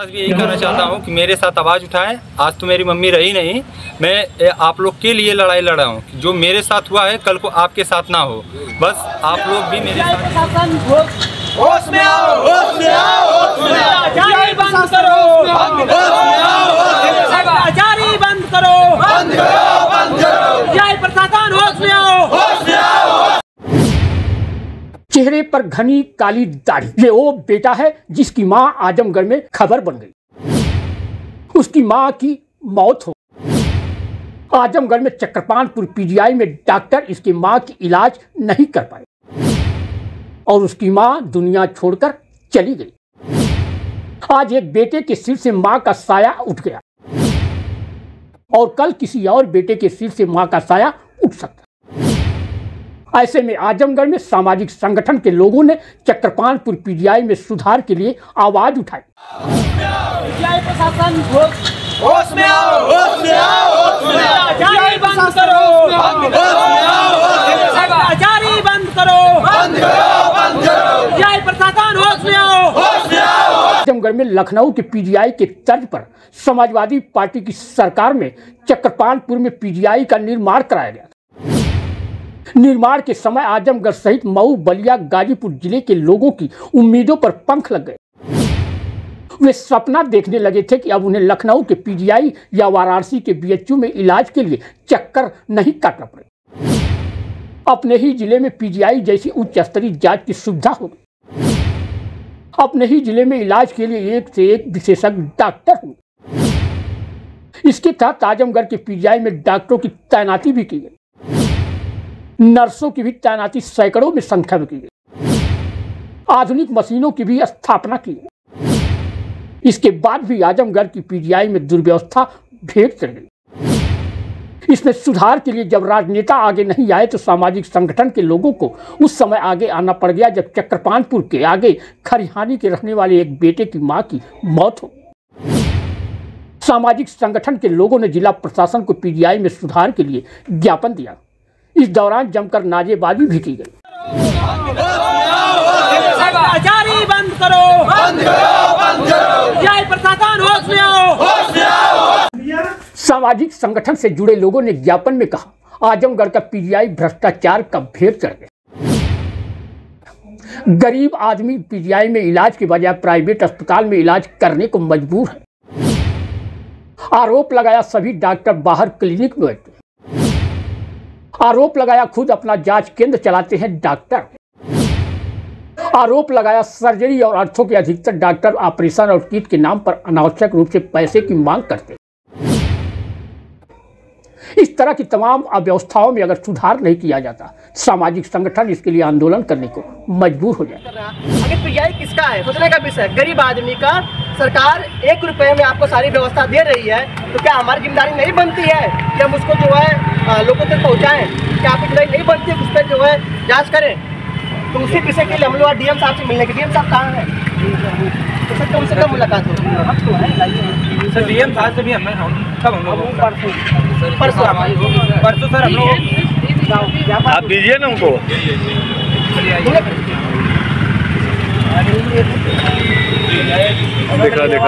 साथ भी यही कहना चाहता हूँ कि मेरे साथ आवाज़ उठाएं। आज तो मेरी मम्मी रही नहीं, मैं आप लोग के लिए लड़ाई लड़ा हूँ। जो मेरे साथ हुआ है कल को आपके साथ ना हो। बस आप लोग भी मेरे साथ होश में आओ, होश में आओ, होश में आओ, जारी बंद करो, जारी बंद करो, बंद करो, बंद करो, जय प्रशासन होश में आओ, होश में आओ। चेहरे पर घनी काली दाढ़ी, ये वो बेटा है जिसकी मां आजमगढ़ में खबर बन गई। उसकी मां की मौत हो। आजमगढ़ में चक्रपाणपुर पीजीआई में डॉक्टर इसकी मां की इलाज नहीं कर पाए और उसकी मां दुनिया छोड़कर चली गई। आज एक बेटे के सिर से मां का साया उठ गया और कल किसी और बेटे के सिर से मां का साया उठ सकता है। ऐसे में आजमगढ़ में सामाजिक संगठन के लोगों ने चक्रपाणपुर पीजीआई में सुधार के लिए आवाज उठाई। प्रशासन होश में आओ, होश में आओ, होश में आओ, जारी बंद करो, बंद करो, जारी बंद करो, बंद करो, बंद करो, जय प्रशासन होश में आओ, होश में आओ। आजमगढ़ में लखनऊ के पीजीआई के तर्ज पर समाजवादी पार्टी की सरकार में चक्रपाणपुर में पीजीआई का निर्माण कराया गया। निर्माण के समय आजमगढ़ सहित मऊ, बलिया, गाजीपुर जिले के लोगों की उम्मीदों पर पंख लग गए। वे सपना देखने लगे थे कि अब उन्हें लखनऊ के पीजीआई या वाराणसी के बीएचयू में इलाज के लिए चक्कर नहीं काटना पड़े। अपने ही जिले में पीजीआई जैसी उच्च स्तरीय जांच की सुविधा होगी। अपने ही जिले में इलाज के लिए एक से एक विशेषज्ञ डॉक्टर होंगे। इसके तहत आजमगढ़ के पीजीआई में डॉक्टरों की तैनाती भी की गई। नर्सों की भी तैनाती सैकड़ों में संख्या में की गई। आधुनिक मशीनों की भी स्थापना की गई। इसके बाद भी आजमगढ़ की पीजीआई में दुर्व्यवस्था भेंट चढ़ गई। इसमें सुधार के लिए जब राजनेता आगे नहीं आए तो सामाजिक संगठन के लोगों को उस समय आगे आना पड़ गया जब चक्रपाणपुर के आगे खरिहानी के रहने वाले एक बेटे की मां की मौत हो। सामाजिक संगठन के लोगों ने जिला प्रशासन को पीजीआई में सुधार के लिए ज्ञापन दिया। इस दौरान जमकर नारेबाजी भी की गई। जारी बंद करो, बंद करो, बंद करो, जय प्रशासन होश में आओ, होश में आओ। सामाजिक संगठन से जुड़े लोगों ने ज्ञापन में कहा आजमगढ़ का पीजीआई भ्रष्टाचार का भेद चढ़ गया। गरीब आदमी पीजीआई में इलाज के बजाय प्राइवेट अस्पताल में इलाज करने को मजबूर है। आरोप लगाया सभी डॉक्टर बाहर क्लिनिक में बैठते। आरोप लगाया खुद अपना जांच केंद्र चलाते हैं डॉक्टर। आरोप लगाया सर्जरी और अर्थों के अधिकतर डॉक्टर ऑपरेशन और किट के नाम पर अनावश्यक रूप से पैसे की मांग करते। इस तरह की तमाम अव्यवस्थाओं में अगर सुधार नहीं किया जाता सामाजिक संगठन इसके लिए आंदोलन करने को मजबूर हो जाए। आखिर पीजीआई किसका है सोचने का विषय, गरीब आदमी का। सरकार 1 रुपए में आपको सारी व्यवस्था दे रही है तो क्या हमारी जिम्मेदारी नहीं बनती है कि हम उसको जो है लोगों तक पहुँचाएं? क्या आपकी जिम्मेदारी नहीं बनती है उस पर जो है जाँच करें? तो उसी विषय के लिए हम लोग डीएम साहब से मिलने के। डीएम साहब कहाँ हैं? तो सर कम से कम मुलाकात हो सर डीएम साहब से भी हम लोग परसों सर हम लोग आप दीजिए ना उनको।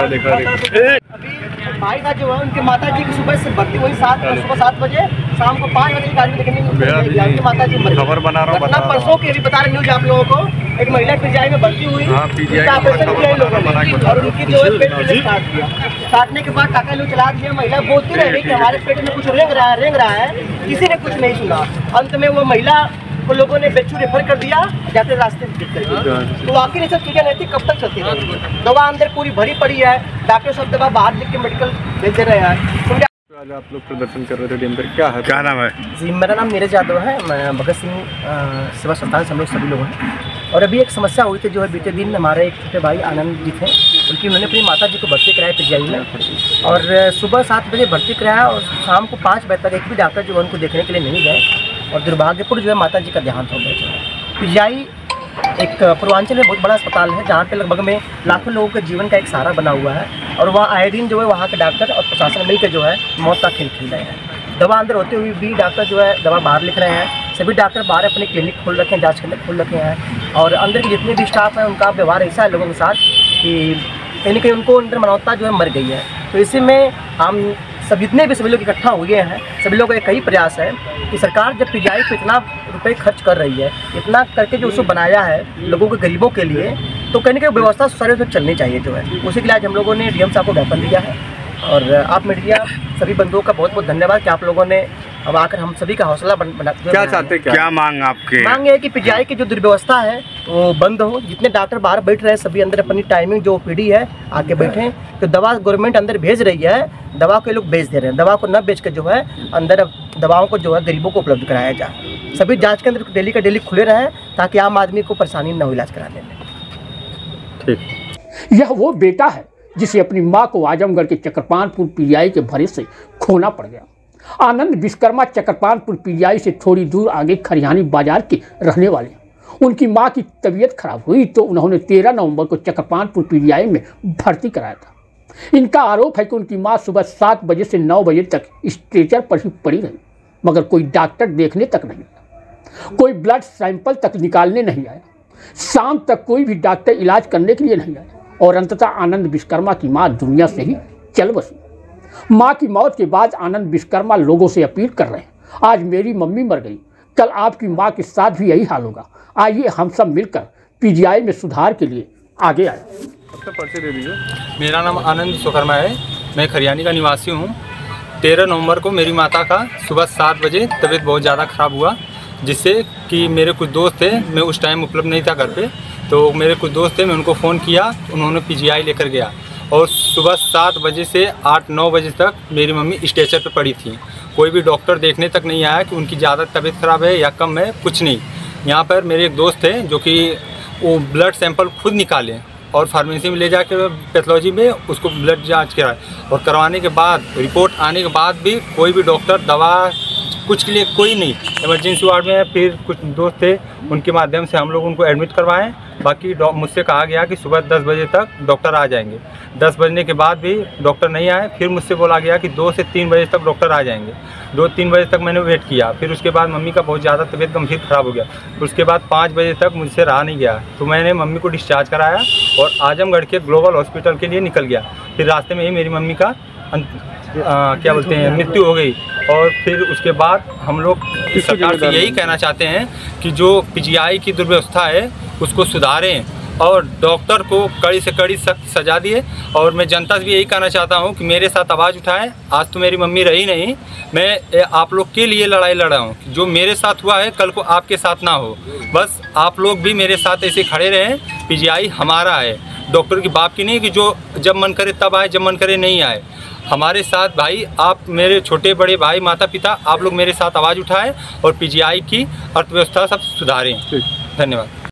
देखा भाई साहब जो है उनके माता जी की सुबह से भर्ती हुई सुबह 7 बजे, शाम को 5 बजे की गाड़ी देखने उनकी माता जी मरी। खबर बना रहा हूँ परसों की अभी बता रहे न्यूज आप लोगों को। एक महिला पीजीआई में भर्ती हुई, ऑपरेशन किया इन लोगों ने और उनकी जो है पेट में काट दिया। काटने के बाद टाका लोग चला दिया। महिला बोलती रह गई कि हमारे पेट में कुछ रेंग रहा है। किसी ने कुछ नहीं सुना। अंत में वो महिला को लोगों ने बेचू रेफर कर दिया, जाते रास्ते में गिर गई। तो आखिर ये सब चीजें रहती कब तक चलती रहेगी? दवा अंदर पूरी भरी पड़ी है, डॉक्टर सब दवा बाहर लिख के मेडिकल भेज रहे हैं। आज आप लोग प्रदर्शन कर रहे थे डीएम पर, क्या नाम है? जी मेरा नाम नीरज यादव है। मैं भगत सिंह सेवा संस्थान से हम लोग सभी लोग हैं। और अभी एक समस्या हुई थी जो है बीते दिन हमारे एक छोटे भाई आनंद जी थे, उनकी उन्होंने अपनी माता जी को भर्ती कराया पीजीआई में और सुबह 7 बजे भर्ती कराया और शाम को 5 बजे तक एक भी डॉक्टर जो है उनको देखने के लिए नहीं गए और दुर्भाग्यपूर्ण जो है माता जी का देहांत हो गया। पीजीआई एक पूर्वांचल में बहुत बड़ा अस्पताल है जहाँ पे लगभग में लाखों लोगों के जीवन का एक सहारा बना हुआ है और वहाँ आए दिन जो है वहाँ के डॉक्टर और प्रशासन मिलकर जो है मौत का खेल खेल रहे हैं। दवा अंदर होते हुए भी डॉक्टर जो है दवा बाहर लिख रहे हैं। सभी डॉक्टर बाहर अपने क्लिनिक खोल रखे हैं, जांच केंद्र खोल रखे हैं और अंदर के जितने भी स्टाफ हैं उनका व्यवहार ऐसा है लोगों के साथ कि कहीं ना कहीं उनको अंदर मानवता जो है मर गई है। तो इसी में हम सब जितने भी सभी लोग इकट्ठा हुए हैं, सभी लोगों का एक ही प्रयास है कि सरकार जब पीजीआई पे इतना रुपए खर्च कर रही है, इतना करके जो उसको बनाया है लोगों के गरीबों के लिए, तो कहीं ना कहीं व्यवस्था सुचारू रूप से चलनी चाहिए जो है। उसी के लिए आज हम लोगों ने डीएम साहब को ज्ञापन दिया है। और आप मीडिया सभी बंधुओं का बहुत बहुत धन्यवाद कि आप लोगों ने अब आकर हम सभी का हौसला बना। क्या चाहते, क्या मांग आपके? मांग है कि पीजीआई की जो दुर्व्यवस्था है वो बंद हो। जितने डॉक्टर बाहर बैठ रहे हैं सभी अंदर अपनी टाइमिंग जो ओपीडी है आके बैठें। तो दवा गवर्नमेंट अंदर भेज रही है, दवा के लोग बेच दे रहे हैं। दवा को न बेच कर जो है अंदर दवाओं को जो है गरीबों को उपलब्ध कराया जाए। सभी जाँच के अंदर डेली का डेली खुले रहें ताकि आम आदमी को परेशानी न हो इलाज कराने में। ठीक। यह वो बेटा है जिसे अपनी मां को आजमगढ़ के चक्रपाणपुर पीजीआई के भरे से खोना पड़ गया। आनंद विश्वकर्मा चक्रपाणपुर पीजीआई से थोड़ी दूर आगे खरियानी बाजार के रहने वाले। उनकी मां की तबीयत खराब हुई तो उन्होंने 13 नवंबर को चक्रपाणपुर पीजीआई में भर्ती कराया था। इनका आरोप है कि उनकी मां सुबह 7 बजे से 9 बजे तक स्ट्रेचर पर ही पड़ी रही, मगर कोई डॉक्टर देखने तक नहीं आया, कोई ब्लड सैंपल तक निकालने नहीं आया, शाम तक कोई भी डॉक्टर इलाज करने के लिए नहीं आया और अंततः आनंद विश्वकर्मा की मां दुनिया से ही चल बसी। मां की मौत के बाद आनंद विश्वकर्मा लोगों से अपील कर रहे हैं, आज मेरी मम्मी मर गई, कल आपकी मां के साथ भी यही हाल होगा। आइए हम सब मिलकर पीजीआई में सुधार के लिए आगे आए। पर्चे दे दीजिए। मेरा नाम आनंद विश्वकर्मा है, मैं खरियानी का निवासी हूँ। 13 नवंबर को मेरी माता का सुबह 7 बजे तबीयत बहुत ज़्यादा ख़राब हुआ, जिससे कि मेरे कुछ दोस्त थे, मैं उस टाइम उपलब्ध नहीं था घर पे, तो मेरे कुछ दोस्त थे, मैं उनको फ़ोन किया, उन्होंने पीजीआई लेकर गया और सुबह 7 बजे से 8-9 बजे तक मेरी मम्मी स्ट्रेचर पे पड़ी थी। कोई भी डॉक्टर देखने तक नहीं आया कि उनकी ज़्यादा तबीयत ख़राब है या कम है, कुछ नहीं। यहाँ पर मेरे एक दोस्त थे जो कि वो ब्लड सैंपल खुद निकाले और फार्मेसी में ले जाकर पैथोलॉजी में उसको ब्लड जांच कराए और करवाने के बाद रिपोर्ट आने के बाद भी कोई भी डॉक्टर दवा कुछ के लिए कोई नहीं। इमरजेंसी वार्ड में फिर कुछ दोस्त थे, उनके माध्यम से हम लोग उनको एडमिट करवाएं। बाकी मुझसे कहा गया कि सुबह 10 बजे तक डॉक्टर आ जाएंगे। 10 बजने के बाद भी डॉक्टर नहीं आए। फिर मुझसे बोला गया कि 2 से 3 बजे तक डॉक्टर आ जाएंगे। 2-3 बजे तक मैंने वेट किया। फिर उसके बाद मम्मी का बहुत ज़्यादा तबीयत गंभीर ख़राब हो गया। उसके बाद 5 बजे तक मुझसे रहा नहीं गया, तो मैंने मम्मी को डिस्चार्ज कराया और आजमगढ़ के ग्लोबल हॉस्पिटल के लिए निकल गया। फिर रास्ते में ही मेरी मम्मी का क्या बोलते हैं मृत्यु हो गई। और फिर उसके बाद हम लोग सरकार से यही कहना चाहते हैं कि जो पीजीआई की दुर्व्यवस्था है उसको सुधारें और डॉक्टर को कड़ी से कड़ी सख्त सजा दिए। और मैं जनता से भी यही कहना चाहता हूं कि मेरे साथ आवाज़ उठाएं। आज तो मेरी मम्मी रही नहीं, मैं आप लोग के लिए लड़ाई लड़ा हूं। जो मेरे साथ हुआ है कल को आपके साथ ना हो। बस आप लोग भी मेरे साथ ऐसे खड़े रहें। पीजीआई हमारा है, डॉक्टर की बाप की नहीं कि जो जब मन करे तब आए, जब मन करे नहीं आए। हमारे साथ भाई, आप मेरे छोटे बड़े भाई, माता पिता, आप लोग मेरे साथ आवाज़ उठाएं और पीजीआई की अर्थव्यवस्था सब सुधारें। धन्यवाद।